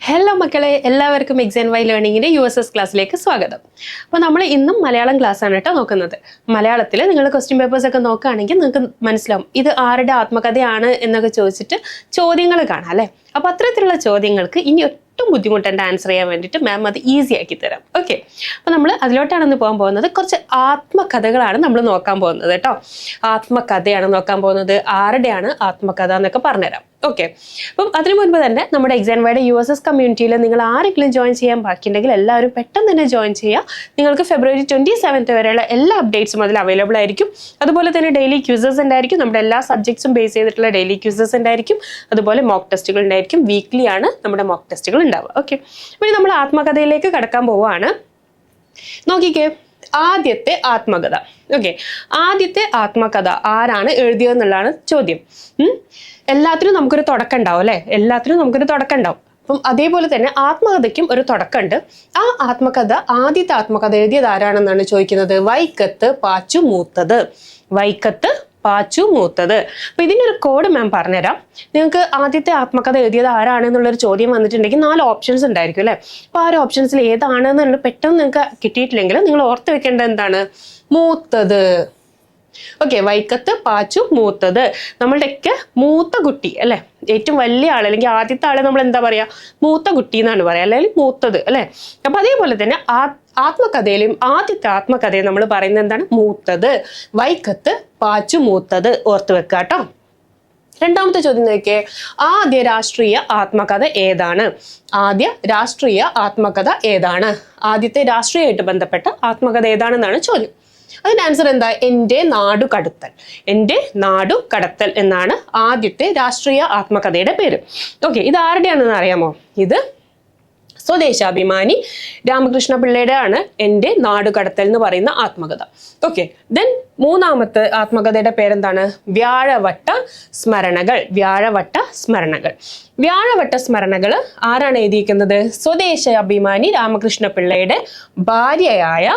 Hello മക്കളെ, എല്ലാവർക്കും X and Y ലേണിംഗിന്റെ USS ക്ലാസ്സിലേക്ക് സ്വാഗതം. അപ്പോൾ നമ്മൾ ഇന്നും മലയാളം ക്ലാസ് ആണ് കേട്ടോ നോക്കുന്നത്. മലയാളത്തിൽ നിങ്ങൾ ക്വസ്റ്റ്യൻ പേപ്പേഴ്സ് ഒക്കെ നോക്കുകയാണെങ്കിൽ നിങ്ങൾക്ക് മനസ്സിലാവും ഇത് ആരുടെ ആത്മകഥയാണ് എന്നൊക്കെ ചോദിച്ചിട്ട് ചോദ്യങ്ങൾ കാണാം അല്ലേ. അപ്പോൾ അത്തരത്തിലുള്ള ചോദ്യങ്ങൾക്ക് ഇനി ഒട്ടും ബുദ്ധിമുട്ടുണ്ട് ആൻസർ ചെയ്യാൻ വേണ്ടിയിട്ട് മാം അത് ഈസി ആക്കി തരാം. ഓക്കെ, അപ്പോൾ നമ്മൾ അതിലോട്ടാണ് പോകാൻ പോകുന്നത്. കുറച്ച് ആത്മകഥകളാണ് നമ്മൾ നോക്കാൻ പോകുന്നത് കേട്ടോ. ആത്മകഥയാണ് നോക്കാൻ പോകുന്നത്. ആരുടെയാണ് ആത്മകഥ എന്നൊക്കെ പറഞ്ഞുതരാം. ഓക്കെ, അപ്പം അതിനു മുൻപ് തന്നെ നമ്മുടെ എക്സ് ആൻഡ് വൈയുടെ USS കമ്മ്യൂണിറ്റിയിൽ നിങ്ങൾ ആരെങ്കിലും ജോയിൻ ചെയ്യാൻ ബാക്കിയുണ്ടെങ്കിൽ എല്ലാവരും പെട്ടെന്ന് തന്നെ ജോയിൻ ചെയ്യുക. നിങ്ങൾക്ക് February 27th വരെയുള്ള എല്ലാ അപ്ഡേറ്റ്സും അതിൽ അവൈലബിൾ ആയിരിക്കും. അതുപോലെ തന്നെ ഡെയിലി ക്യൂസസ് ഉണ്ടായിരിക്കും. നമ്മുടെ എല്ലാ സബ്ജക്ട്സും ബേസ് ചെയ്തിട്ടുള്ള ഡെയിലി ക്യൂസസ് ഉണ്ടായിരിക്കും. അതുപോലെ മോക്ക് ടെസ്റ്റുകൾ ഉണ്ടായിരിക്കും. വീക്ക്ലി ആണ് നമ്മുടെ മോക്ക് ടെസ്റ്റുകൾ ഉണ്ടാവുക. ഓക്കെ, അപ്പോൾ നമ്മൾ ആത്മകഥയിലേക്ക് കടക്കാൻ പോവുകയാണ്. നോക്കിക്കേ, ആദ്യത്തെ ആത്മകഥ. ഓക്കെ, ആദ്യത്തെ ആത്മകഥ ആരാണ് എഴുതിയതെന്നുള്ളതാണ് ചോദ്യം. എല്ലാത്തിനും നമുക്കൊരു തുടക്കം ഉണ്ടാവും അല്ലെ. എല്ലാത്തിനും നമുക്കൊരു തുടക്കം ഉണ്ടാവും. അപ്പം അതേപോലെ തന്നെ ആത്മകഥയ്ക്കും ഒരു തുടക്കമുണ്ട്. ആ ആത്മകഥ, ആദ്യത്തെ ആത്മകഥ എഴുതിയത് ആരാണെന്നാണ് ചോദിക്കുന്നത്. വൈക്കത്ത് പാച്ചു മൂത്തത്. വൈക്കത്ത് പാച്ചു മൂത്തത്. അപ്പൊ ഇതിന്റെ ഒരു കോഡ് മാം പറഞ്ഞുതരാം. നിങ്ങൾക്ക് ആദ്യത്തെ ആത്മകഥ എഴുതിയത് ആരാണെന്നുള്ളൊരു ചോദ്യം വന്നിട്ടുണ്ടെങ്കിൽ 4 ഓപ്ഷൻസ് ഉണ്ടായിരിക്കും അല്ലെ. അപ്പൊ ആ ഒരു ഓപ്ഷൻസിൽ ഏതാണെന്നുള്ള പെട്ടെന്ന് നിങ്ങൾക്ക് കിട്ടിയിട്ടില്ലെങ്കിൽ നിങ്ങൾ ഓർത്ത് വെക്കേണ്ടത് എന്താണ്? മൂത്തത്. ഓക്കെ, വൈക്കത്ത് പാച്ചു മൂത്തത്. നമ്മളുടെയൊക്കെ മൂത്ത കുട്ടി അല്ലെ, ഏറ്റവും വലിയ ആൾ അല്ലെങ്കിൽ ആദ്യത്തെ ആളെ നമ്മൾ എന്താ പറയാ? മൂത്ത കുട്ടി എന്നാണ് പറയാ, അല്ലെങ്കിൽ മൂത്തത് അല്ലെ. അപ്പൊ അതേപോലെ തന്നെ ആത്മകഥയിലും ആദ്യത്തെ ആത്മകഥയും നമ്മൾ പറയുന്നത് എന്താണ്? മൂത്തത്. വൈക്കത്ത് പാച്ചു മൂത്തത്. ഓർത്ത് വെക്കുക കേട്ടോ. രണ്ടാമത്തെ ചോദ്യം നോക്കിയേ, ആദ്യ രാഷ്ട്രീയ ആത്മകഥ ഏതാണ്? ആദ്യ രാഷ്ട്രീയ ആത്മകഥ ഏതാണ്? ആദ്യത്തെ രാഷ്ട്രീയമായിട്ട് ബന്ധപ്പെട്ട ആത്മകഥ ഏതാണെന്നാണ് ചോദ്യം. അതിന്റെ ആൻസർ എന്താ? എൻ്റെ നാടു കടത്തൽ. എൻ്റെ നാടു കടത്തൽ എന്നാണ് ആദ്യത്തെ രാഷ്ട്രീയ ആത്മകഥയുടെ പേര്. ഓക്കെ, ഇത് ആരുടെയാണെന്ന് അറിയാമോ? ഇത് സ്വദേശാഭിമാനി രാമകൃഷ്ണ പിള്ളയുടെ ആണ് എൻ്റെ നാടു കടത്തൽ എന്ന് പറയുന്ന ആത്മകഥ. ഓക്കെ, ദെൻ മൂന്നാമത്തെ ആത്മകഥയുടെ പേരെന്താണ്? വ്യാഴവട്ട സ്മരണകൾ. വ്യാഴവട്ട സ്മരണകൾ. വ്യാഴവട്ട സ്മരണകൾ ആരാണ് എഴുതിയിരിക്കുന്നത്? സ്വദേശാഭിമാനി രാമകൃഷ്ണ പിള്ളയുടെ ഭാര്യയായ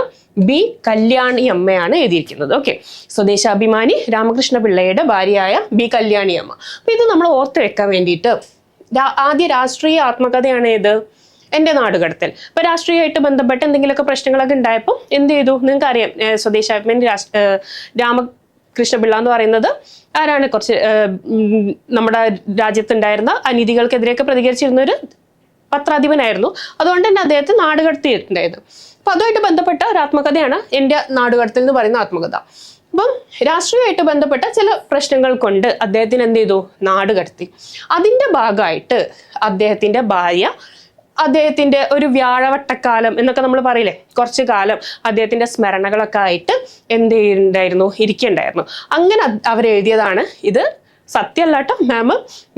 ബി കല്യാണി അമ്മയാണ് എഴുതിയിരിക്കുന്നത്. ഓക്കെ, സ്വദേശാഭിമാനി രാമകൃഷ്ണ പിള്ളയുടെ ഭാര്യയായ ബി കല്യാണി അമ്മ. അപ്പൊ ഇത് നമ്മൾ ഓർത്ത് വെക്കാൻ വേണ്ടിയിട്ട് ആദ്യ രാഷ്ട്രീയ ആത്മകഥയാണ് ഏത്? എൻ്റെ നാടുകടത്തൽ. ഇപ്പൊ രാഷ്ട്രീയമായിട്ട് ബന്ധപ്പെട്ട് എന്തെങ്കിലുമൊക്കെ പ്രശ്നങ്ങളൊക്കെ ഉണ്ടായപ്പോൾ എന്ത് ചെയ്തു? നിങ്ങൾക്ക് അറിയാം, സ്വദേശാഭിമാനി രാമകൃഷ്ണപിള്ള എന്ന് പറയുന്നത് ആരാണ്? കുറച്ച് നമ്മുടെ രാജ്യത്തുണ്ടായിരുന്ന അനീതികൾക്കെതിരെയൊക്കെ പ്രതികരിച്ചിരുന്ന ഒരു പത്രാധിപനായിരുന്നു. അതുകൊണ്ട് തന്നെ അദ്ദേഹത്തെ നാടുകടത്തിയിട്ടുണ്ടായിരുന്നു. അപ്പൊ അതുമായിട്ട് ബന്ധപ്പെട്ട ഒരു ആത്മകഥയാണ് എൻ്റെ നാടുകടത്തൽ എന്ന് പറയുന്ന ആത്മകഥ. അപ്പം രാഷ്ട്രീയമായിട്ട് ബന്ധപ്പെട്ട ചില പ്രശ്നങ്ങൾ കൊണ്ട് അദ്ദേഹത്തിന് എന്ത് ചെയ്തു? നാടുകടത്തി. അതിന്റെ ഭാഗമായിട്ട് അദ്ദേഹത്തിന്റെ ഭാര്യ, അദ്ദേഹത്തിന്റെ ഒരു വ്യാഴവട്ടക്കാലം എന്നൊക്കെ നമ്മൾ പറയില്ലേ, കുറച്ചു കാലം അദ്ദേഹത്തിന്റെ സ്മരണകളൊക്കെ ആയിട്ട് എന്ത് ചെയ്യുന്നുണ്ടായിരുന്നു? ഇരിക്കുന്നുണ്ടായിരുന്നു. അങ്ങനെ അവരെഴുതിയതാണ് ഇത്. സത്യമല്ല കേട്ടോ, മാം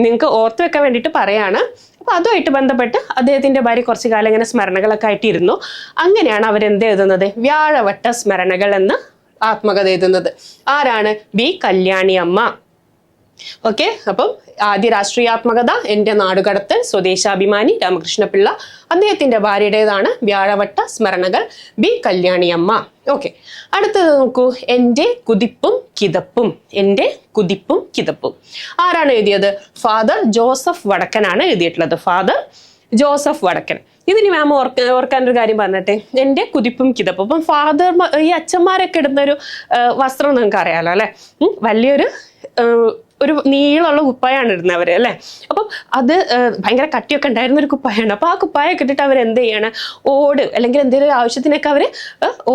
നിങ്ങൾക്ക് ഓർത്ത് വെക്കാൻ വേണ്ടിയിട്ട് പറയാണ്. അപ്പൊ അതുമായിട്ട് ബന്ധപ്പെട്ട് അദ്ദേഹത്തിന്റെ ഭാര്യ കുറച്ചു കാലം ഇങ്ങനെ സ്മരണകളൊക്കെ ആയിട്ട് ഇരുന്നു. അങ്ങനെയാണ് അവരെന്ത് എഴുതുന്നത്? വ്യാഴവട്ട സ്മരണകൾ എന്ന ആത്മകഥ എഴുതുന്നത്. ആരാണ്? ബി കല്യാണി അമ്മ. ഓക്കെ, അപ്പം ആദ്യ രാഷ്ട്രീയാത്മകഥ എൻ്റെ നാടുകടത്തൽ, സ്വദേശാഭിമാനി രാമകൃഷ്ണ പിള്ള. അദ്ദേഹത്തിന്റെ ഭാര്യയുടേതാണ് വ്യാഴവട്ട സ്മരണകൾ, ബി കല്യാണി അമ്മ. ഓക്കെ, അടുത്തത് നോക്കൂ, എൻ്റെ കുതിപ്പും കിതപ്പും. എൻ്റെ കുതിപ്പും കിതപ്പും ആരാണ് എഴുതിയത്? ഫാദർ ജോസഫ് വടക്കനാണ് എഴുതിയിട്ടുള്ളത്. ഫാദർ ജോസഫ് വടക്കൻ. ഇതിന് മാം ഓർക്കാനൊരു കാര്യം പറഞ്ഞിട്ടെ. എൻ്റെ കുതിപ്പും കിതപ്പും. അപ്പം ഫാദർ, ഈ അച്ഛന്മാരൊക്കെ ഇടുന്നൊരു വസ്ത്രം നിങ്ങൾക്ക് അറിയാലോ അല്ലെ. വലിയൊരു ഒരു നീളമുള്ള കുപ്പായാണ് ഇടുന്നവര് അല്ലെ. അപ്പം അത് ഭയങ്കര കട്ടിയൊക്കെ ഉണ്ടായിരുന്ന ഒരു കുപ്പായാണ്. അപ്പൊ ആ കുപ്പായൊക്കെ ഇട്ടിട്ട് അവർ എന്ത് ചെയ്യാണ്? ഓട് അല്ലെങ്കിൽ എന്തെങ്കിലും ഒരു ആവശ്യത്തിനൊക്കെ അവര്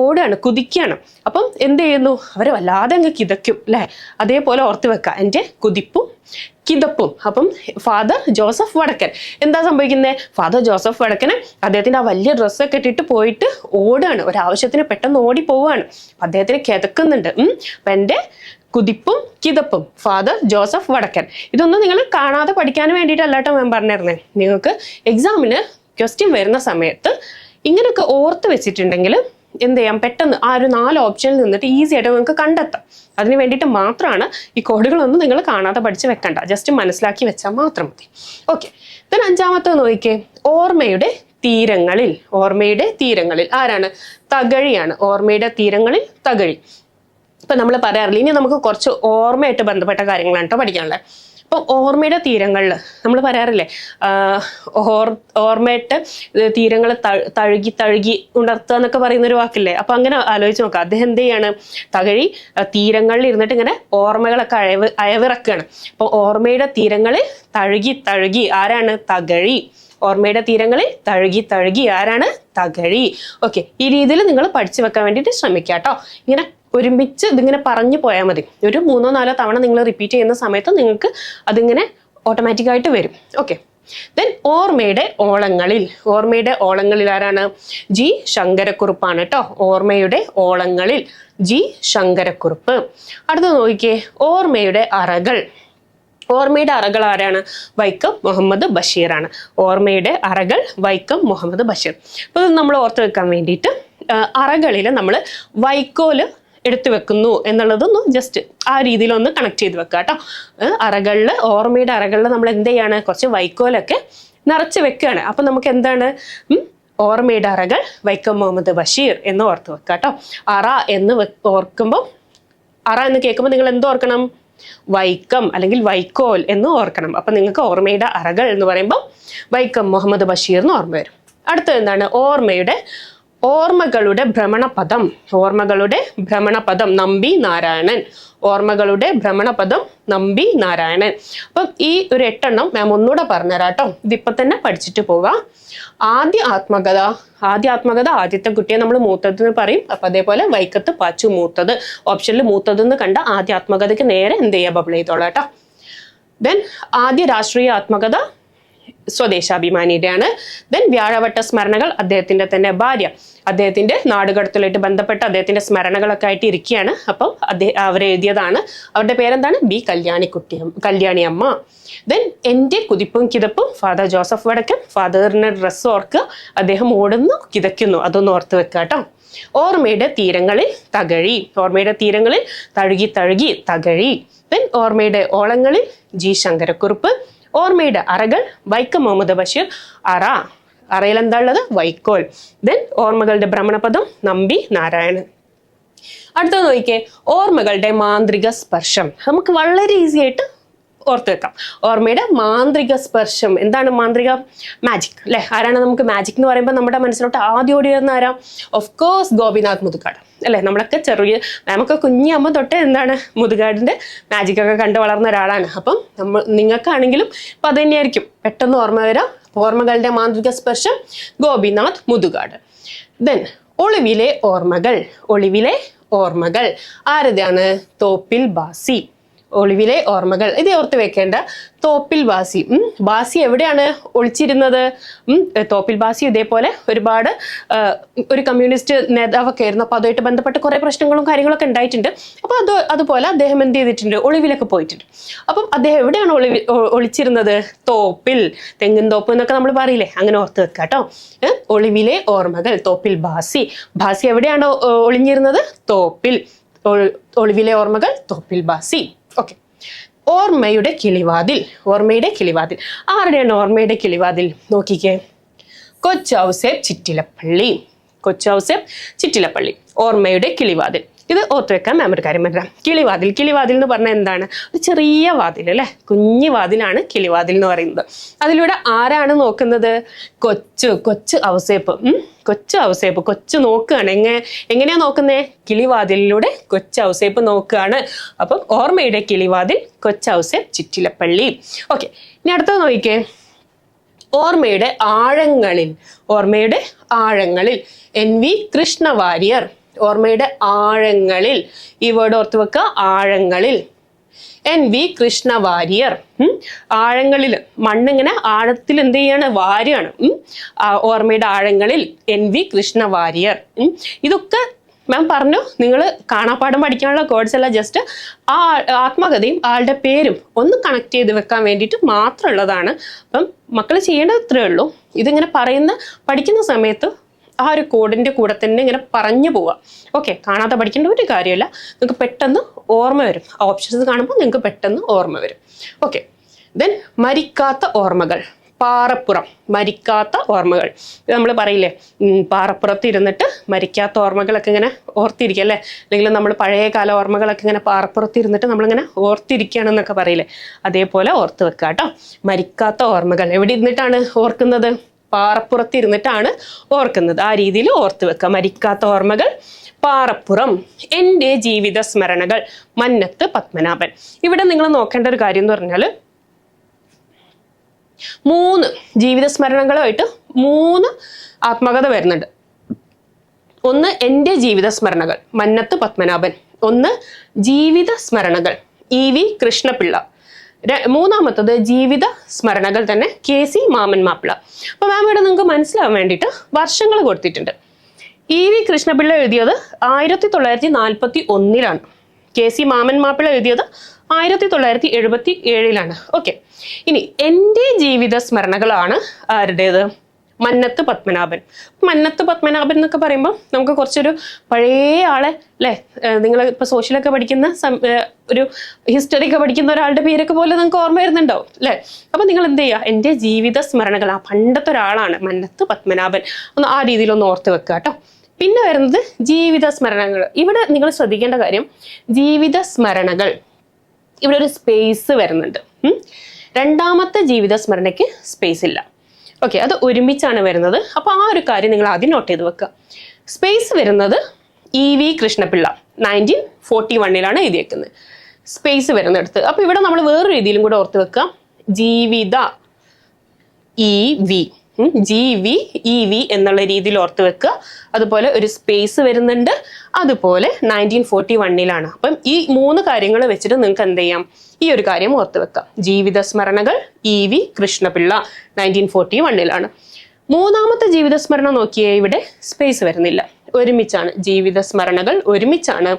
ഓടാണ്, കുതിക്കുകയാണ്. അപ്പം എന്ത് ചെയ്യുന്നു? അവര് വല്ലാതെ അങ്ങ് കിതയ്ക്കും അല്ലെ. അതേപോലെ ഓർത്ത് വെക്കുക, എൻ്റെ കുതിപ്പും കിതപ്പും. അപ്പം ഫാദർ ജോസഫ് വടക്കൻ എന്താ സംഭവിക്കുന്നത്? ഫാദർ ജോസഫ് വടക്കന് അദ്ദേഹത്തിന്റെ ആ വലിയ ഡ്രസ്സൊക്കെ ഇട്ടിട്ട് പോയിട്ട് ഓടാണ്, ഒരാവശ്യത്തിന് പെട്ടെന്ന് ഓടി പോവുകയാണ്. അദ്ദേഹത്തിന് കിതക്കുന്നുണ്ട്. അപ്പൊ എൻ്റെ കുതിപ്പും കിതപ്പും, ഫാദർ ജോസഫ് വടക്കൻ. ഇതൊന്നും നിങ്ങൾ കാണാതെ പഠിക്കാൻ വേണ്ടിയിട്ടല്ലാട്ടോ ഞാൻ പറഞ്ഞിരുന്നേ. നിങ്ങൾക്ക് എക്സാമിന് ക്വസ്റ്റ്യൻ വരുന്ന സമയത്ത് ഇങ്ങനെയൊക്കെ ഓർത്ത് വെച്ചിട്ടുണ്ടെങ്കിൽ എന്ത് ചെയ്യാം? പെട്ടെന്ന് ആ ഒരു 4 ഓപ്ഷനിൽ നിന്നിട്ട് ഈസി ആയിട്ട് നിങ്ങൾക്ക് കണ്ടെത്താം. അതിന് വേണ്ടിയിട്ട് മാത്രമാണ് ഈ കോഡുകളൊന്നും നിങ്ങൾ കാണാതെ പഠിച്ച് വെക്കണ്ട, ജസ്റ്റ് മനസ്സിലാക്കി വെച്ചാൽ മാത്രം മതി. ഓക്കെ, then അഞ്ചാമത്തെ നോക്കിക്കേ, ഓർമ്മയുടെ തീരങ്ങളിൽ. ഓർമ്മയുടെ തീരങ്ങളിൽ ആരാണ്? തകഴിയാണ്. ഓർമ്മയുടെ തീരങ്ങളിൽ തകഴി. ഇപ്പൊ നമ്മൾ പറയാറില്ല, ഇനി നമുക്ക് കുറച്ച് ഓർമ്മയായിട്ട് ബന്ധപ്പെട്ട കാര്യങ്ങളാണ് കേട്ടോ പഠിക്കാനുള്ളത്. ഇപ്പം ഓർമ്മയുടെ തീരങ്ങളിൽ നമ്മൾ പറയാറില്ലേ, ഓർമ്മയിട്ട് തീരങ്ങൾ തഴുകി തഴുകി ഉണർത്തുക എന്നൊക്കെ പറയുന്ന ഒരു വാക്കില്ലേ. അപ്പൊ അങ്ങനെ ആലോചിച്ച് നോക്കാം. അദ്ദേഹം എന്ത് ചെയ്യാണ്, തകഴി തീരങ്ങളിൽ ഇരുന്നിട്ട് ഇങ്ങനെ ഓർമ്മകളൊക്കെ അയവിറക്കുകയാണ്. അപ്പൊ ഓർമ്മയുടെ തീരങ്ങളിൽ തഴുകി തഴുകി ആരാണ്, തകഴി. ഓർമ്മയുടെ തീരങ്ങളിൽ തഴുകി തഴുകി ആരാണ്, തകഴി. ഓക്കെ, ഈ രീതിയിൽ നിങ്ങൾ പഠിച്ചു വെക്കാൻ വേണ്ടിയിട്ട് ശ്രമിക്കുക കേട്ടോ. ഇങ്ങനെ ഒരുമിച്ച് ഇതിങ്ങനെ പറഞ്ഞു പോയാൽ മതി. ഒരു 3-4 തവണ നിങ്ങൾ റിപ്പീറ്റ് ചെയ്യുന്ന സമയത്ത് നിങ്ങൾക്ക് അതിങ്ങനെ ഓട്ടോമാറ്റിക്കായിട്ട് വരും. ഓക്കെ, ദെൻ ഓർമ്മയുടെ ഓളങ്ങളിൽ. ഓർമ്മയുടെ ഓളങ്ങളിൽ ആരാണ്, ജി ശങ്കരക്കുറുപ്പാണ് കേട്ടോ. ഓർമ്മയുടെ ഓളങ്ങളിൽ ജി ശങ്കരക്കുറുപ്പ്. അടുത്ത നോക്കിക്കേ, ഓർമ്മയുടെ അറകൾ. ഓർമ്മയുടെ അറകൾ ആരാണ്, വൈക്കം മുഹമ്മദ് ബഷീറാണ്. ഓർമ്മയുടെ അറകൾ വൈക്കം മുഹമ്മദ് ബഷീർ. അപ്പോൾ ഇത് നമ്മൾ ഓർത്ത് വെക്കാൻ വേണ്ടിയിട്ട് അറകളിൽ നമ്മൾ വൈക്കോല് എടുത്തു വെക്കുന്നു എന്നുള്ളതൊന്ന് ജസ്റ്റ് ആ രീതിയിലൊന്ന് കണക്ട് ചെയ്ത് വെക്കുക കേട്ടോ. അറകളിൽ, ഓർമ്മയുടെ അറകളിൽ നമ്മൾ എന്ത് ചെയ്യാണ്, കുറച്ച് വൈക്കോലൊക്കെ നിറച്ച് വെക്കുകയാണ്. അപ്പം നമുക്ക് എന്താണ്, ഓർമ്മയുടെ അറകൾ വൈക്കം മുഹമ്മദ് ബഷീർ എന്ന് ഓർത്ത് വെക്കുക കേട്ടോ. അറ എന്ന് ഓർക്കുമ്പോൾ, അറ എന്ന് കേൾക്കുമ്പോൾ നിങ്ങൾ എന്ത് ഓർക്കണം, വൈക്കം അല്ലെങ്കിൽ വൈക്കോൽ എന്ന് ഓർക്കണം. അപ്പൊ നിങ്ങൾക്ക് ഓർമ്മയുടെ അറകൾ എന്ന് പറയുമ്പോൾ വൈക്കം മുഹമ്മദ് ബഷീർ എന്ന് ഓർമ്മ വരും. അടുത്തത് എന്താണ്, ഓർമ്മകളുടെ ഭ്രമണപദം. ഓർമ്മകളുടെ ഭ്രമണപദം നമ്പി നാരായണൻ. ഓർമ്മകളുടെ ഭ്രമണപദം നമ്പി നാരായണൻ. അപ്പം ഈ ഒരു 8 എണ്ണം മാം ഒന്നുകൂടെ പറഞ്ഞുതരാം കേട്ടോ. ഇതിപ്പോ തന്നെ പഠിച്ചിട്ട് പോവാം. ആദ്യ ആത്മകഥ. ആദ്യത്തെ കുട്ടിയെ നമ്മൾ മൂത്തത് എന്ന് പറയും. അപ്പൊ അതേപോലെ വൈക്കത്ത് പാച്ചു മൂത്തത്. ഓപ്ഷനിൽ മൂത്തത് എന്ന് കണ്ട ആദ്യ ആത്മകഥയ്ക്ക് നേരെ എന്ത് ചെയ്യുക, ബബിൾ ചെയ്തോളാം കേട്ടോ. ദെൻ ആദ്യ രാഷ്ട്രീയ ആത്മകഥ സ്വദേശാഭിമാനിയുടെയാണ്. ദെൻ വ്യാഴവട്ട സ്മരണകൾ അദ്ദേഹത്തിന്റെ തന്നെ ഭാര്യ, അദ്ദേഹത്തിന്റെ നാടുകടത്തലായിട്ട് ബന്ധപ്പെട്ട് അദ്ദേഹത്തിന്റെ സ്മരണകളൊക്കെ ആയിട്ട് ഇരിക്കുകയാണ്. അപ്പം അവരെഴുതിയതാണ്. അവരുടെ പേരെന്താണ്, ബി കല്യാണി അമ്മ. ദെൻ എൻ്റെ കുതിപ്പും കിതപ്പും ഫാദർ ജോസഫ് വടക്കൻ. ഫാദറിന്റെ ഡ്രസ്സ് ഓർക്കുക, അദ്ദേഹം ഓടുന്നു കിതയ്ക്കുന്നു, അതൊന്ന് ഓർത്ത് വെക്കുക കേട്ടോ. ഓർമ്മയുടെ തീരങ്ങളിൽ തകഴി. ഓർമ്മയുടെ തീരങ്ങളിൽ തഴുകി തഴുകി തകഴി. ദെൻ ഓർമ്മയുടെ ഓളങ്ങളിൽ ജി ശങ്കരക്കുറുപ്പ്. ഓർമ്മയുടെ അറകൾ വൈക്കം മുഹമ്മദ് ബഷീർ. അറയിൽ എന്താ ഉള്ളത്, വൈക്കോൽ. ദെൻ ഓർമ്മകളുടെ ഭ്രമണപദം നമ്പി നാരായണൻ. അടുത്തത് നോക്കിക്കേ, ഓർമ്മകളുടെ മാന്ത്രിക സ്പർശം. നമുക്ക് വളരെ ഈസി ആയിട്ട് ഓർത്ത് വെക്കാം. ഓർമ്മയുടെ മാന്ത്രിക സ്പർശം. എന്താണ് മാന്ത്രിക, മാജിക് അല്ലെ. ആരാണ് നമുക്ക് മാജിക് എന്ന് പറയുമ്പോൾ നമ്മുടെ മനസ്സിലോട്ട് ആദ്യം ഓടി വരുന്ന ആരാ, ഓഫ് കോഴ്സ് ഗോപിനാഥ് മുതുകാട് അല്ലെ. നമ്മളൊക്കെ നമുക്ക് കുഞ്ഞമ്മ തൊട്ട് എന്താണ് മുതുകാടിന്റെ മാജിക് ഒക്കെ കണ്ടു വളർന്ന ഒരാളാണ്. അപ്പം നിങ്ങൾക്കാണെങ്കിലും ഇപ്പൊ അത് തന്നെയായിരിക്കും പെട്ടെന്ന് ഓർമ്മ വരാം. ഓർമ്മകളുടെ മാന്ത്രിക സ്പർശം ഗോപിനാഥ് മുതുകാട്. ദെൻ ഒളിവിലെ ഓർമ്മകൾ ആരതാണ്, തോപ്പിൽ ബാസി. ഒളിവിലെ ഓർമ്മകൾ, ഇത് ഓർത്ത് വെക്കേണ്ട. തോപ്പിൽ ബാസി. ബാസി എവിടെയാണ് ഒളിച്ചിരുന്നത്, തോപ്പിൽ ബാസി ഇതേപോലെ ഒരുപാട് ഒരു കമ്മ്യൂണിസ്റ്റ് നേതാവൊക്കെ ആയിരുന്നു. അപ്പൊ അതുമായിട്ട് ബന്ധപ്പെട്ട് കുറെ പ്രശ്നങ്ങളും കാര്യങ്ങളൊക്കെ ഉണ്ടായിട്ടുണ്ട്. അപ്പൊ അതുപോലെ അദ്ദേഹം എന്ത് ചെയ്തിട്ടുണ്ട്, ഒളിവിലൊക്കെ പോയിട്ടുണ്ട്. അപ്പം അദ്ദേഹം എവിടെയാണ് ഒളിച്ചിരുന്നത്, തോപ്പിൽ. തെങ്ങിൻ തോപ്പ് എന്നൊക്കെ നമ്മൾ പറയില്ലേ, അങ്ങനെ ഓർത്ത് വെക്കുക കേട്ടോ. ഒളിവിലെ ഓർമ്മകൾ തോപ്പിൽ ബാസി. ബാസി എവിടെയാണ് ഒളിഞ്ഞിരുന്നത്, തോപ്പിൽ. ഒളിവിലെ ഓർമ്മകൾ തോപ്പിൽ ബാസി. ഓക്കെ, ഓർമ്മയുടെ കിളിവാതിൽ. ആരുടെയാണ് ഓർമ്മയുടെ കിളിവാതിൽ, നോക്കിക്കേ, കൊച്ചൗസേപ്പ് ചിറ്റിലപ്പള്ളി. ഓർമ്മയുടെ കിളിവാതിൽ. ഇത് ഓർത്ത് വെക്കാൻ മാം ഒരു കാര്യം പറയാം. കിളിവാതിൽ എന്ന് പറഞ്ഞാൽ എന്താണ്, ഒരു ചെറിയ വാതിൽ അല്ലെ, കുഞ്ഞു വാതിലാണ് കിളിവാതിൽ എന്ന് പറയുന്നത്. അതിലൂടെ ആരാണ് നോക്കുന്നത്, കൊച്ചു ഔസേപ്പ്. കൊച്ചു നോക്കുകയാണ്. എങ്ങനെയാ നോക്കുന്നേ, കിളിവാതിലിലൂടെ കൊച്ചു ഔസേപ്പ് നോക്കുകയാണ്. അപ്പം ഓർമ്മയുടെ കിളിവാതിൽ കൊച്ചൗസേപ്പ് ചിറ്റിലപ്പള്ളി. ഓക്കെ, ഇനി അടുത്തത് നോക്കിക്കേ, ഓർമ്മയുടെ ആഴങ്ങളിൽ NV കൃഷ്ണവാര്യർ. ഓർമ്മയുടെ ആഴങ്ങളിൽ, ഈ വേർഡ് ഓർത്ത് വെക്കുക, ആഴങ്ങളിൽ. NV കൃഷ്ണവാര്യർ. ആഴങ്ങളിൽ മണ്ണിങ്ങനെ ആഴത്തിൽ എന്ത് ചെയ്യാണ്, വാര്യാണ്. ഓർമ്മയുടെ ആഴങ്ങളിൽ NV കൃഷ്ണവാര്യർ. ഇതൊക്കെ മാം പറഞ്ഞു, നിങ്ങൾ കാണാപ്പാഠം പഠിക്കാനുള്ള കോഡ്സ് അല്ല, ജസ്റ്റ് ആ ആത്മകഥയും ആളുടെ പേരും ഒന്ന് കണക്ട് ചെയ്ത് വെക്കാൻ വേണ്ടിയിട്ട് മാത്രമുള്ളതാണ്. അപ്പം മക്കൾ ചെയ്യേണ്ടത് ഇത്രയേ ഉള്ളൂ. ഇതിങ്ങനെ പഠിക്കുന്ന സമയത്ത് ആ ഒരു കോഡിന്റെ കൂടെ തന്നെ ഇങ്ങനെ പറഞ്ഞു പോവാം. ഓക്കെ, കാണാതെ പഠിക്കേണ്ട ഒരു കാര്യമില്ല, നിങ്ങൾക്ക് പെട്ടെന്ന് ഓർമ്മ വരും. ഓപ്ഷൻസ് കാണുമ്പോൾ നിങ്ങൾക്ക് പെട്ടെന്ന് ഓർമ്മ വരും. ഓക്കെ, ദെൻ മരിക്കാത്ത ഓർമ്മകൾ. പാറപ്പുറം, മരിക്കാത്ത ഓർമ്മകൾ. നമ്മൾ പറയില്ലേ, പാറപ്പുറത്ത് ഇരുന്നിട്ട് മരിക്കാത്ത ഓർമ്മകളൊക്കെ ഇങ്ങനെ ഓർത്തിരിക്കുക അല്ലേ, അല്ലെങ്കിൽ നമ്മൾ പഴയ കാല ഓർമ്മകളൊക്കെ ഇങ്ങനെ പാറപ്പുറത്ത് ഇരുന്നിട്ട് നമ്മളിങ്ങനെ ഓർത്തിരിക്കുകയാണെന്നൊക്കെ പറയില്ലേ, അതേപോലെ ഓർത്ത് വെക്കുക കേട്ടോ. മരിക്കാത്ത ഓർമ്മകൾ എവിടെ ഇരുന്നിട്ടാണ് ഓർക്കുന്നത്? പാറപ്പുറത്ത് ഇരുന്നിട്ടാണ് ഓർക്കുന്നത്. ആ രീതിയിൽ ഓർത്ത് വെക്കുക. മരിക്കാത്ത ഓർമ്മകൾ, പാറപ്പുറം. എൻ്റെ ജീവിത സ്മരണകൾ, മന്നത്ത് പത്മനാഭൻ. ഇവിടെ നിങ്ങൾ നോക്കേണ്ട ഒരു കാര്യം എന്ന് പറഞ്ഞാൽ 3 ജീവിത സ്മരണകളുമായിട്ട് 3 ആത്മകഥ വരുന്നുണ്ട്. ഒന്ന് എൻ്റെ ജീവിത സ്മരണകൾ, മന്നത്ത് പത്മനാഭൻ. ഒന്ന് ജീവിത സ്മരണകൾ, EV കൃഷ്ണപിള്ള. മൂന്നാമത്തത് ജീവിത സ്മരണകൾ തന്നെ KC മാമൻ മാപ്പിള. അപ്പൊ മാം ഇവിടെ നിങ്ങൾക്ക് മനസ്സിലാവാൻ വേണ്ടിയിട്ട് വർഷങ്ങൾ കൊടുത്തിട്ടുണ്ട്. EV കൃഷ്ണപിള്ള എഴുതിയത് 1941 KC മാമൻ മാപ്പിള എഴുതിയത് 1977. ഓക്കെ, ഇനി എൻ്റെ ജീവിത സ്മരണകളാണ് ആരുടേത്? മന്നത്ത് പത്മനാഭൻ. മന്നത്ത് പത്മനാഭൻ എന്നൊക്കെ പറയുമ്പോൾ നമുക്ക് കുറച്ചൊരു പഴയ ആളെ അല്ലേ, നിങ്ങൾ ഇപ്പൊ സോഷ്യലൊക്കെ പഠിക്കുന്ന ഒരു ഹിസ്റ്ററി ഒക്കെ പഠിക്കുന്ന ഒരാളുടെ പേരൊക്കെ പോലെ നിങ്ങൾക്ക് ഓർമ്മ വരുന്നുണ്ടാവും അല്ലെ. അപ്പൊ നിങ്ങൾ എന്ത് ചെയ്യുക, എൻ്റെ ജീവിത സ്മരണകൾ, ആ പണ്ടത്തെ ഒരാളാണ് മന്നത്ത് പത്മനാഭൻ, ഒന്ന് ആ രീതിയിലൊന്ന് ഓർത്ത് വെക്കുക കേട്ടോ. പിന്നെ വരുന്നത് ജീവിത സ്മരണകൾ. ഇവിടെ നിങ്ങൾ ശ്രദ്ധിക്കേണ്ട കാര്യം, ജീവിത സ്മരണകൾ ഇവിടെ ഒരു സ്പേസ് വരുന്നുണ്ട്. രണ്ടാമത്തെ ജീവിത സ്മരണയ്ക്ക് സ്പേസ് ഇല്ല. ഓക്കെ, അത് ഒരുമിച്ചാണ് വരുന്നത്. അപ്പൊ ആ ഒരു കാര്യം നിങ്ങൾ ആദ്യം നോട്ട് ചെയ്ത് വെക്കുക. സ്പേസ് വരുന്നത് EV കൃഷ്ണപിള്ള 1941 എഴുതിയേക്കുന്നത്, സ്പേസ് വരുന്നിടത്ത്. അപ്പൊ ഇവിടെ നമ്മൾ വേറൊരു രീതിയിലും കൂടെ ഓർത്ത് വെക്കുക. ജീവിത GV എന്നുള്ള രീതിയിൽ ഓർത്ത് വെക്കുക. അതുപോലെ ഒരു സ്പേസ് വരുന്നുണ്ട്. അതുപോലെ 1941. അപ്പം ഈ 3 കാര്യങ്ങൾ വെച്ചിട്ട് നിങ്ങൾക്ക് എന്ത് ചെയ്യാം, ഈ ഒരു കാര്യം ഓർത്ത് വെക്കാം. ജീവിത സ്മരണകൾ EV കൃഷ്ണപിള്ള 1941. മൂന്നാമത്തെ ജീവിത സ്മരണ നോക്കിയേ, ഇവിടെ സ്പേസ് വരുന്നില്ല, ഒരുമിച്ചാണ്. ജീവിത സ്മരണകൾ ഒരുമിച്ചാണ്.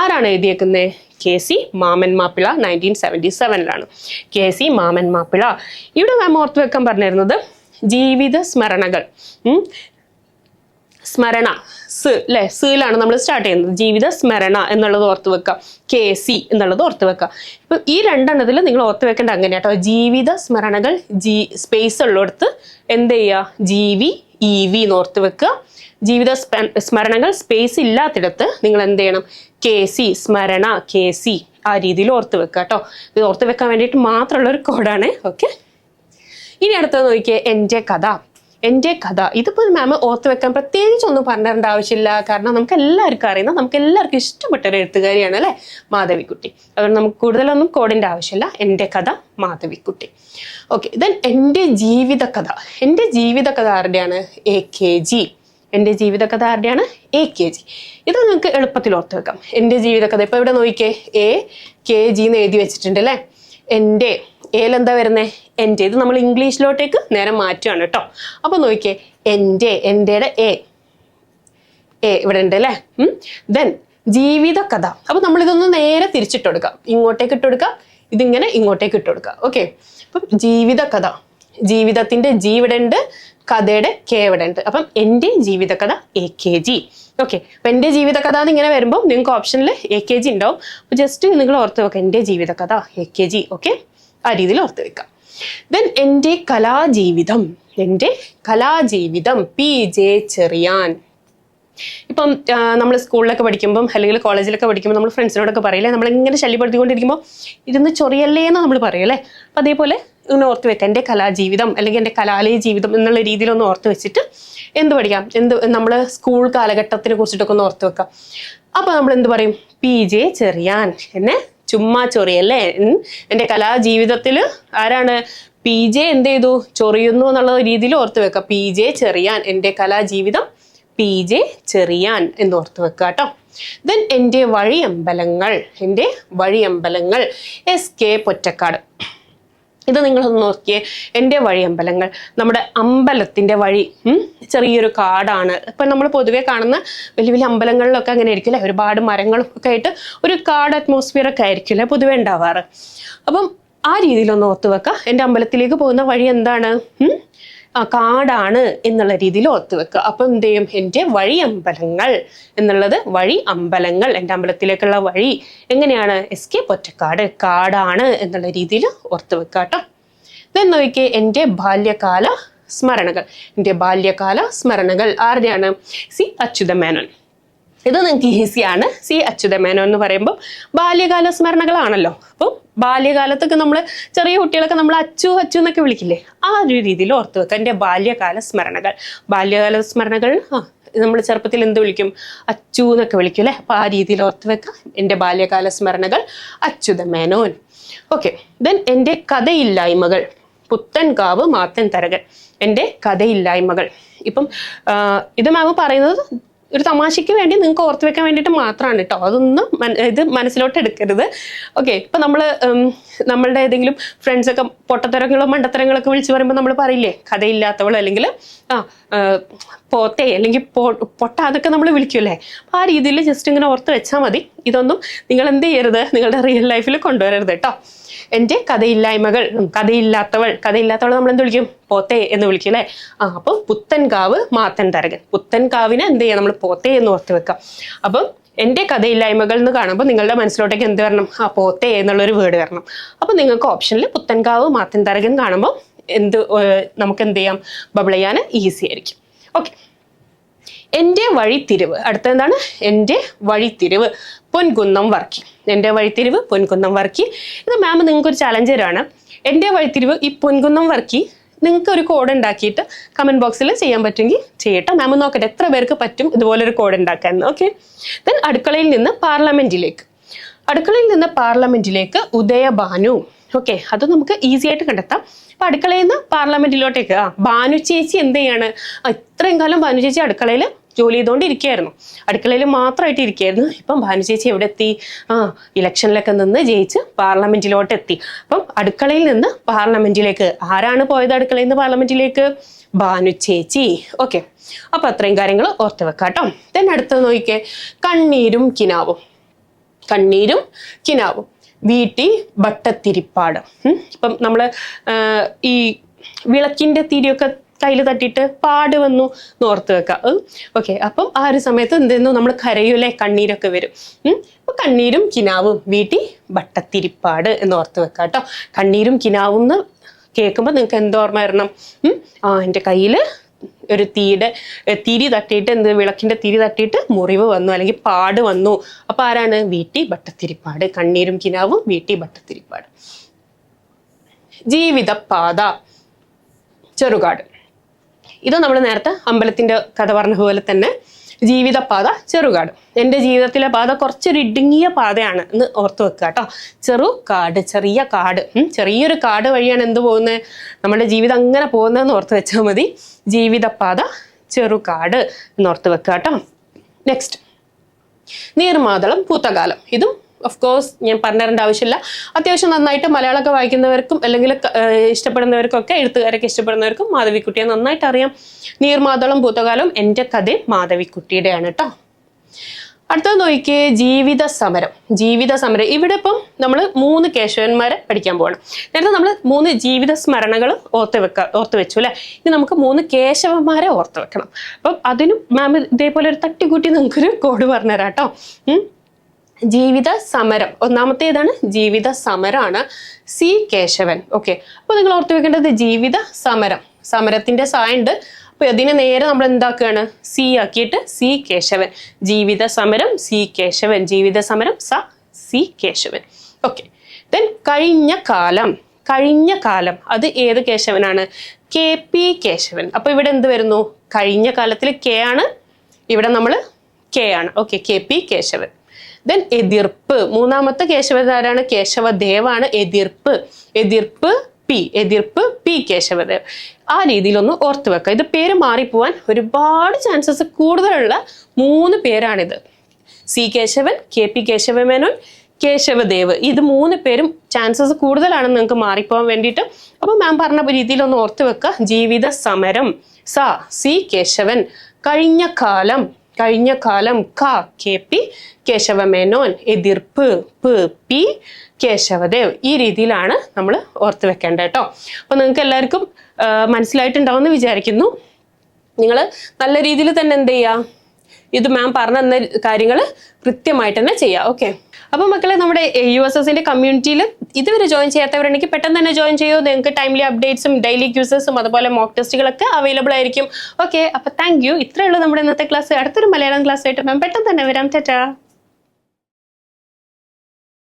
ആരാണ് എഴുതിയേക്കുന്നത്? KC മാമൻ മാപ്പിള 1977. KC മാമൻ മാപ്പിള. ഇവിടെ മാം ഓർത്ത് വെക്കാൻ പറഞ്ഞിരുന്നത് ജീവിത സ്മരണകൾ, സ്മരണ അല്ലെ, സിലാണ് നമ്മൾ സ്റ്റാർട്ട് ചെയ്യുന്നത്. ജീവിത സ്മരണ എന്നുള്ളത് ഓർത്ത് വെക്കുക, KC എന്നുള്ളത് ഓർത്ത് വെക്കുക. ഇപ്പൊ ഈ 2 എണ്ണത്തിൽ നിങ്ങൾ ഓർത്ത് വെക്കേണ്ട അങ്ങനെ കേട്ടോ. ജീവിത സ്മരണകൾ സ്പേസ് ഉള്ളിടത്ത് എന്ത് ചെയ്യുക, EV എന്ന് ഓർത്ത് വെക്കുക. ജീവിത സ്മരണകൾ സ്പേസ് ഇല്ലാത്തിടത്ത് നിങ്ങൾ എന്ത് ചെയ്യണം, KC സ്മരണ KC ആ രീതിയിൽ ഓർത്ത് വെക്കുക കേട്ടോ. ഇത് ഓർത്ത് വെക്കാൻ വേണ്ടിയിട്ട് മാത്രമുള്ള ഒരു കോഡാണ്. ഓക്കെ, ഇനി അടുത്തത് നോക്കിയേ, എൻ്റെ കഥ. എൻ്റെ കഥ ഇതിപ്പോൾ മാം ഓർത്ത് വെക്കാൻ പ്രത്യേകിച്ച് ഒന്നും പറഞ്ഞിരേണ്ട ആവശ്യമില്ല. കാരണം നമുക്ക് എല്ലാവർക്കും അറിയുന്ന, നമുക്ക് എല്ലാവർക്കും ഇഷ്ടപ്പെട്ട ഒരു എഴുത്തുകാരിയാണ് അല്ലെ, മാധവിക്കുട്ടി. അതുകൊണ്ട് നമുക്ക് കൂടുതലൊന്നും കോഡിന്റെ ആവശ്യമില്ല. എൻ്റെ കഥ മാധവിക്കുട്ടി. ഓക്കെ, ദെൻ എൻ്റെ ജീവിത കഥ. എൻ്റെ ജീവിത കഥ ആരുടെയാണ്? AKG. എൻ്റെ ജീവിത കഥ ആരുടെയാണ്? AKG. ഇത് നിങ്ങൾക്ക് എളുപ്പത്തിൽ ഓർത്ത് വെക്കാം. എൻ്റെ ജീവിത കഥ ഇപ്പൊ ഇവിടെ നോക്കിയേ, AKG എന്ന് എഴുതി വെച്ചിട്ടുണ്ട് അല്ലെ. എൻ്റെ ഏലെന്താ വരുന്നേ? എൻ്റെ. ഇത് നമ്മൾ ഇംഗ്ലീഷിലോട്ടേക്ക് നേരെ മാറ്റുകയാണ് കേട്ടോ. അപ്പൊ നോക്കിയേ, എൻ്റെയുടെ A ഇവിടെ ഉണ്ട് അല്ലേ. ദെൻ ജീവിത കഥ. അപ്പൊ നമ്മൾ ഇതൊന്ന് നേരെ തിരിച്ചിട്ട് കൊടുക്കാം, ഇങ്ങോട്ടേക്ക് ഇട്ട് കൊടുക്കാം, ഇതിങ്ങനെ ഇങ്ങോട്ടേക്ക് ഇട്ട് കൊടുക്കാം. ഓക്കെ, അപ്പം ജീവിത കഥ, ജീവിതത്തിന്റെ G ഇവിടെ ഉണ്ട്, കഥയുടെ K ഇവിടെ ഉണ്ട്. അപ്പം എൻ്റെ ജീവിത കഥ AKG. ഓക്കെ, അപ്പൊ എൻ്റെ ജീവിത കഥ എന്നിങ്ങനെ വരുമ്പോൾ നിങ്ങൾക്ക് ഓപ്ഷനിൽ AKG ഉണ്ടാവും. അപ്പൊ ജസ്റ്റ് നിങ്ങൾ ഓർത്ത് വെക്കാം, എൻ്റെ ജീവിത കഥ AKG. ഓക്കെ, ആ രീതിയിൽ ഓർത്ത് വെക്കാം. ദെൻ എൻ്റെ കലാജീവിതം. എൻ്റെ കലാജീവിതം PJ ചെറിയാൻ. ഇപ്പം നമ്മൾ സ്കൂളിലൊക്കെ പഠിക്കുമ്പം അല്ലെങ്കിൽ കോളേജിലൊക്കെ പഠിക്കുമ്പോൾ നമ്മൾ ഫ്രണ്ട്സിനോടൊക്കെ പറയില്ലേ, നമ്മളിങ്ങനെ ശല്യപ്പെടുത്തിക്കൊണ്ടിരിക്കുമ്പോൾ ഇരുന്ന് ചൊറിയല്ലേ എന്ന് നമ്മൾ പറയല്ലേ. അപ്പം അതേപോലെ ഇങ്ങനെ ഓർത്ത് വെക്കാം, എൻ്റെ കലാജീവിതം അല്ലെങ്കിൽ എൻ്റെ കലാലയ ജീവിതം എന്നുള്ള രീതിയിലൊന്ന് ഓർത്ത് വെച്ചിട്ട് എന്ത് പഠിക്കാം, നമ്മൾ സ്കൂൾ കാലഘട്ടത്തിനെ കുറിച്ചിട്ടൊക്കെ ഒന്ന് ഓർത്ത് വെക്കാം. അപ്പൊ നമ്മൾ എന്ത് പറയും? PJ ചെറിയാൻ. എന്നെ ചുമ്മാ ചൊറിയല്ലേ. എൻ്റെ കലാജീവിതത്തിൽ ആരാണ്? PJ എന്ത് ചെയ്തു? ചൊറിയുന്നു എന്നുള്ള രീതിയിൽ ഓർത്ത് വെക്കാം. PJ ചെറിയാൻ, എൻ്റെ കലാജീവിതം PJ ചെറിയാൻ എന്ന് ഓർത്ത് വെക്കുക കേട്ടോ. ദെൻ എൻ്റെ വഴിയമ്പലങ്ങൾ. എൻ്റെ വഴിയമ്പലങ്ങൾ SK പൊറ്റക്കാട്. ഇത് നിങ്ങളൊന്ന് നോക്കിയേ, എൻ്റെ വഴിയമ്പലങ്ങൾ. നമ്മുടെ അമ്പലത്തിന്റെ വഴി ചെറിയൊരു കാടാണ്. ഇപ്പൊ നമ്മൾ പൊതുവെ കാണുന്ന വലിയ വലിയ അമ്പലങ്ങളിലൊക്കെ അങ്ങനെ ആയിരിക്കും അല്ലെ, ഒരുപാട് മരങ്ങളും ഒക്കെ ആയിട്ട് ഒരു കാട് അറ്റ്മോസ്ഫിയർ ഒക്കെ ആയിരിക്കും അല്ലെ പൊതുവെ ഉണ്ടാവാറ്. അപ്പം ആ രീതിയിലൊന്ന് ഓർത്ത് വെക്കുക. എൻ്റെ അമ്പലത്തിലേക്ക് പോകുന്ന വഴി എന്താണ്? കാടാണ് എന്നുള്ള രീതിയിൽ ഓർത്ത് വെക്കുക. അപ്പൊ എന്ത് ചെയ്യും? എൻ്റെ വഴിയമ്പലങ്ങൾ എന്നുള്ളത് വഴി അമ്പലങ്ങൾ, എൻ്റെ അമ്പലത്തിലേക്കുള്ള വഴി എങ്ങനെയാണ്? SK പൊറ്റക്കാട്, കാടാണ് എന്നുള്ള രീതിയിൽ ഓർത്ത് വെക്കുക കേട്ടോ. ദെൻ നോക്കിയേ എൻ്റെ ബാല്യകാല സ്മരണകൾ. എൻ്റെ ബാല്യകാല സ്മരണകൾ ആരുടെയാണ്? സി അച്യുത മേനോൻ. ഇത് നിങ്ങൾക്ക് ഈസിയാണ്. സി അച്യുത മേനോൻ എന്ന് പറയുമ്പോൾ ബാല്യകാല സ്മരണകളാണല്ലോ. അപ്പം ബാല്യകാലത്തൊക്കെ നമ്മൾ ചെറിയ കുട്ടികളൊക്കെ നമ്മൾ അച്ചു അച്ചു എന്നൊക്കെ വിളിക്കില്ലേ, ആ ഒരു രീതിയിൽ ഓർത്ത് വെക്കുക. എൻ്റെ ബാല്യകാല സ്മരണകൾ. ബാല്യകാല സ്മരണകൾ നമ്മൾ ചെറുപ്പത്തിൽ എന്ത് വിളിക്കും? അച്ചു എന്നൊക്കെ വിളിക്കും അല്ലേ. അപ്പൊ ആ രീതിയിൽ ഓർത്ത് വെക്കുക. എൻ്റെ ബാല്യകാല സ്മരണകൾ അച്യുത മേനോൻ. ഓക്കെ. ദെൻ എൻ്റെ കഥയില്ലായ്മകൾ. പുത്തൻകാവ് മാത്തൻ തരകൻ. എൻ്റെ കഥയില്ലായ്മകൾ. ഇപ്പം ഇത് മാം പറയുന്നത് ഒരു തമാശയ്ക്ക് വേണ്ടി നിങ്ങൾക്ക് ഓർത്ത് വെക്കാൻ വേണ്ടിയിട്ട് മാത്രമാണ് കേട്ടോ. അതൊന്നും ഇത് മനസ്സിലോട്ട് എടുക്കരുത്. ഓക്കെ. ഇപ്പൊ നമ്മളുടെ ഏതെങ്കിലും ഫ്രണ്ട്സൊക്കെ പൊട്ടത്തരങ്ങളോ മണ്ടത്തരങ്ങളൊക്കെ വിളിച്ച് പറയുമ്പോൾ നമ്മൾ പറയില്ലേ കഥയില്ലാത്തവളോ അല്ലെങ്കിൽ പോത്തെ അല്ലെങ്കിൽ പൊട്ട, അതൊക്കെ നമ്മൾ വിളിക്കുമല്ലേ. ആ രീതിയിൽ ജസ്റ്റ് ഇങ്ങനെ ഓർത്ത് വെച്ചാൽ മതി. ഇതൊന്നും നിങ്ങൾ എന്ത് ചെയ്യരുത്, നിങ്ങളുടെ റിയൽ ലൈഫിൽ കൊണ്ടുവരരുത് കേട്ടോ. എൻ്റെ കഥയില്ലായ്മകൾ. കഥയില്ലാത്തവൾ നമ്മൾ എന്ത് വിളിക്കും? പോത്തെ എന്ന് വിളിക്കും അല്ലേ. അപ്പം പുത്തൻകാവ് മാത്തൻ തരകൻ. പുത്തൻകാവിനെ എന്ത് ചെയ്യാം? നമ്മൾ പോത്തെ എന്ന് ഓർത്ത് വെക്കാം. അപ്പം എൻ്റെ കഥയില്ലായ്മകൾ എന്ന് കാണുമ്പോൾ നിങ്ങളുടെ മനസ്സിലോട്ടേക്ക് എന്ത് വരണം? പോത്തെ എന്നുള്ളൊരു വേർഡ് വരണം. അപ്പം നിങ്ങൾക്ക് ഓപ്ഷനിൽ പുത്തൻകാവ് മാത്തൻ തരകൻ കാണുമ്പോൾ നമുക്ക് എന്ത് ചെയ്യാം? ബബിൾ ചെയ്യാൻ ഈസി ആയിരിക്കും. ഓക്കെ. എൻ്റെ വഴിത്തിരിവ്. അടുത്ത എന്താണ്? എൻ്റെ വഴിത്തിരിവ് പൊൻകുന്നം വർക്കി. എൻ്റെ വഴിത്തിരിവ് പൊൻകുന്നം വർക്കി. ഇത് മാം നിങ്ങൾക്കൊരു ചലഞ്ച് തരാണ്. എൻ്റെ വഴിത്തിരിവ് ഈ പൊൻകുന്നം വർക്കി നിങ്ങൾക്ക് ഒരു കോഡ് ഉണ്ടാക്കിയിട്ട് കമന്റ് ബോക്സിൽ ചെയ്യാൻ പറ്റുമെങ്കിൽ ചെയ്യട്ടെ. മാം നോക്കട്ടെ എത്ര പേർക്ക് പറ്റും ഇതുപോലൊരു കോഡ് ഉണ്ടാക്കാൻ. ഓക്കെ. ദെൻ അടുക്കളയിൽ നിന്ന് പാർലമെന്റിലേക്ക്. അടുക്കളയിൽ നിന്ന് പാർലമെന്റിലേക്ക് ഉദയഭാനു. ഓക്കെ. അത് നമുക്ക് ഈസി ആയിട്ട് കണ്ടെത്താം. അപ്പൊ അടുക്കളയിൽ നിന്ന് പാർലമെന്റിലോട്ടേക്ക് ഭാനു ചേച്ചി എന്ത് ചെയ്യാണ്? ഇത്രയും കാലം ഭാനു ചേച്ചി അടുക്കളയിൽ ജോലി ചെയ്തുകൊണ്ടിരിക്കുകയായിരുന്നു. അടുക്കളയിൽ മാത്രമായിട്ട് ഇരിക്കുകയായിരുന്നു. ഇപ്പം ഭാനു ചേച്ചി എവിടെ എത്തി? ഇലക്ഷനിലൊക്കെ നിന്ന് ജയിച്ച് പാർലമെന്റിലോട്ട് എത്തി. അപ്പം അടുക്കളയിൽ നിന്ന് പാർലമെന്റിലേക്ക് ആരാണ് പോയത്? അടുക്കളയിൽ നിന്ന് പാർലമെന്റിലേക്ക് ഭാനു ചേച്ചി. ഓക്കെ. അപ്പൊ അത്രയും കാര്യങ്ങൾ ഓർത്ത് വെക്കാം കേട്ടോ. then അടുത്തത് നോക്കിക്കേ, കണ്ണീരും കിനാവും. കണ്ണീരും കിനാവും. വീട്ടി ഭട്ടത്തിരിപ്പാട്. ഇപ്പം നമ്മള് ഈ വിളക്കിന്റെ തിരിയൊക്കെ കയ്യിൽ തട്ടിയിട്ട് പാട് വന്നു ഓർത്ത് വെക്കാം. ഓക്കെ. അപ്പം ആ ഒരു സമയത്ത് എന്തെന്നു നമ്മൾ കരയൂലേ, കണ്ണീരൊക്കെ വരും. അപ്പൊ കണ്ണീരും കിനാവും വീട്ടി ഭട്ടത്തിരിപ്പാട് എന്ന് ഓർത്ത് വെക്കാം കേട്ടോ. കണ്ണീരും കിനാവും എന്ന് കേൾക്കുമ്പോൾ നിങ്ങൾക്ക് എന്തോർമ്മ വരണം? എൻ്റെ കയ്യില് ഒരു തിരി തട്ടിയിട്ട് വിളക്കിന്റെ തിരി തട്ടിയിട്ട് മുറിവ് വന്നു അല്ലെങ്കിൽ പാട് വന്നു. അപ്പൊ ആരാണ്? വീട്ടി ഭട്ടത്തിരിപ്പാട്. കണ്ണീരും കിനാവും വീട്ടി ഭട്ടത്തിരിപ്പാട്. ജീവിതപാത ചെറുകാട്. ഇത് നമ്മൾ നേരത്തെ അമ്പലത്തിന്റെ കഥ പറഞ്ഞ പോലെ തന്നെ ജീവിതപാത ചെറുകാട്. എൻ്റെ ജീവിതത്തിലെ പാത കുറച്ചൊരു ഇടുങ്ങിയ പാതയാണ് എന്ന് ഓർത്ത് വെക്കുക കേട്ടോ. ചെറുകാട്, ചെറിയ കാട്. ചെറിയൊരു കാട് വഴിയാണ് എന്ത് പോകുന്നത്? നമ്മുടെ ജീവിതം അങ്ങനെ പോകുന്നതെന്ന് ഓർത്ത് വെച്ചാൽ മതി. ജീവിതപാത ചെറുകാട് എന്നോർത്ത് വെക്കുക കേട്ടോ. നെക്സ്റ്റ്, നീർമാതളം പൂത്തകാലം. ഇതും ഓഫ് കോഴ്സ് ഞാൻ പറഞ്ഞു തരേണ്ട ആവശ്യമില്ല. അത്യാവശ്യം നന്നായിട്ട് മലയാളമൊക്കെ വായിക്കുന്നവർക്കും അല്ലെങ്കിൽ ഇഷ്ടപ്പെടുന്നവർക്കൊക്കെ എഴുത്തുകാരൊക്കെ ഇഷ്ടപ്പെടുന്നവർക്കും മാധവിക്കുട്ടിയെ നന്നായിട്ട് അറിയാം. നീർമാതളം പൂത്തകാലം എൻ്റെ കഥയും മാധവിക്കുട്ടിയുടെയാണ് കേട്ടോ. അടുത്തത് നോക്കിയേ, ജീവിത സമരം. ജീവിത സമരം. ഇവിടെ ഇപ്പം നമ്മൾ 3 കേശവന്മാരെ പഠിക്കാൻ പോകണം. നേരത്തെ നമ്മൾ 3 ജീവിത സ്മരണകൾ ഓർത്ത് വെച്ചു അല്ലെ. ഇനി നമുക്ക് 3 കേശവന്മാരെ ഓർത്ത് വെക്കണം. അപ്പം അതിനും മാം ഇതേപോലെ ഒരു തട്ടിക്കൂട്ടി നിങ്ങൾക്കൊരു കോഡ് പറഞ്ഞുതരാം കേട്ടോ. ജീവിത സമരം. ഒന്നാമത്തേതാണ് ജീവിത സമരാണ്. സി കേശവൻ. ഓക്കെ. അപ്പൊ നിങ്ങൾ ഓർത്ത് വെക്കേണ്ടത് ജീവിത സമരം. സമരത്തിന്റെ സായുണ്ട്. അപ്പൊ അതിനെ നേരെ നമ്മൾ എന്താക്കുകയാണ്? സി ആക്കിയിട്ട് സി കേശവൻ. ജീവിത സമരം സി കേശവൻ. ജീവിത സമരം സി കേശവൻ. ഓക്കെ. ദെൻ കഴിഞ്ഞ കാലം. കഴിഞ്ഞ കാലം അത് ഏത് കേശവനാണ്? K P Keshavan. അപ്പൊ ഇവിടെ എന്ത് വരുന്നു? കഴിഞ്ഞ കാലത്തിൽ കെ ആണ്, ഇവിടെ നമ്മൾ കെ ആണ്. Okay. K P Keshavan. Then എതിർപ്പ്. മൂന്നാമത്തെ കേശവനാരാണ്? കേശവദേവാണ്. എതിർപ്പ്. എതിർപ്പ് പി. എതിർപ്പ് പി കേശവദേവ്. ആ രീതിയിലൊന്ന് ഓർത്ത് വെക്കുക. ഇത് പേര് മാറിപ്പോവാൻ ഒരുപാട് ചാൻസസ് കൂടുതലുള്ള 3 പേരാണിത്. C Kesavan, K P Kesava Menon, Kesavadev. ഇത് 3 പേരും ചാൻസസ് കൂടുതലാണ് നിങ്ങൾക്ക് മാറിപ്പോവാൻ വേണ്ടിയിട്ട്. അപ്പൊ മാം പറഞ്ഞ രീതിയിലൊന്ന് ഓർത്ത് വെക്കുക. ജീവിത സമരം സി കേശവൻ. കഴിഞ്ഞ കാലം. കഴിഞ്ഞ കാലം കെ പി കേശവമേനോൻ. എതിർപ്പ് പി കേശവദേവ്. ഈ രീതിയിലാണ് നമ്മൾ ഓർത്ത് വെക്കേണ്ടത് കേട്ടോ. അപ്പൊ നിങ്ങൾക്ക് എല്ലാവർക്കും മനസ്സിലായിട്ടുണ്ടാവുമെന്ന് വിചാരിക്കുന്നു. നിങ്ങൾ നല്ല രീതിയിൽ തന്നെ എന്ത് ചെയ്യുക? ഇത് മാം പറഞ്ഞു തന്ന കാര്യങ്ങൾ കൃത്യമായിട്ട് തന്നെ ചെയ്യാം. ഓക്കെ, അപ്പോൾ മക്കളെ നമ്മുടെ USSന്റെ കമ്മ്യൂണിറ്റിയിൽ ഇതുവരെ ജോയിൻ ചെയ്യാത്തവരുണ്ടെങ്കിൽ പെട്ടെന്ന് തന്നെ ജോയിൻ ചെയ്യൂ. നിങ്ങൾക്ക് ടൈംലി അപ്ഡേറ്റ്സും ഡെയിലി ക്യൂസസും അതുപോലെ മോക്ക് ടെസ്റ്റുകളൊക്കെ അവൈലബിൾ ആയിരിക്കും. ഓക്കെ, അപ്പോൾ താങ്ക് യു. ഇത്രയേ ഉള്ളൂ നമ്മുടെ ഇന്നത്തെ ക്ലാസ്. അടുത്തൊരു മലയാളം ക്ലാസ് ആയിട്ട് മാം പെട്ടെന്ന് തന്നെ വരാം. ടാറ്റാ.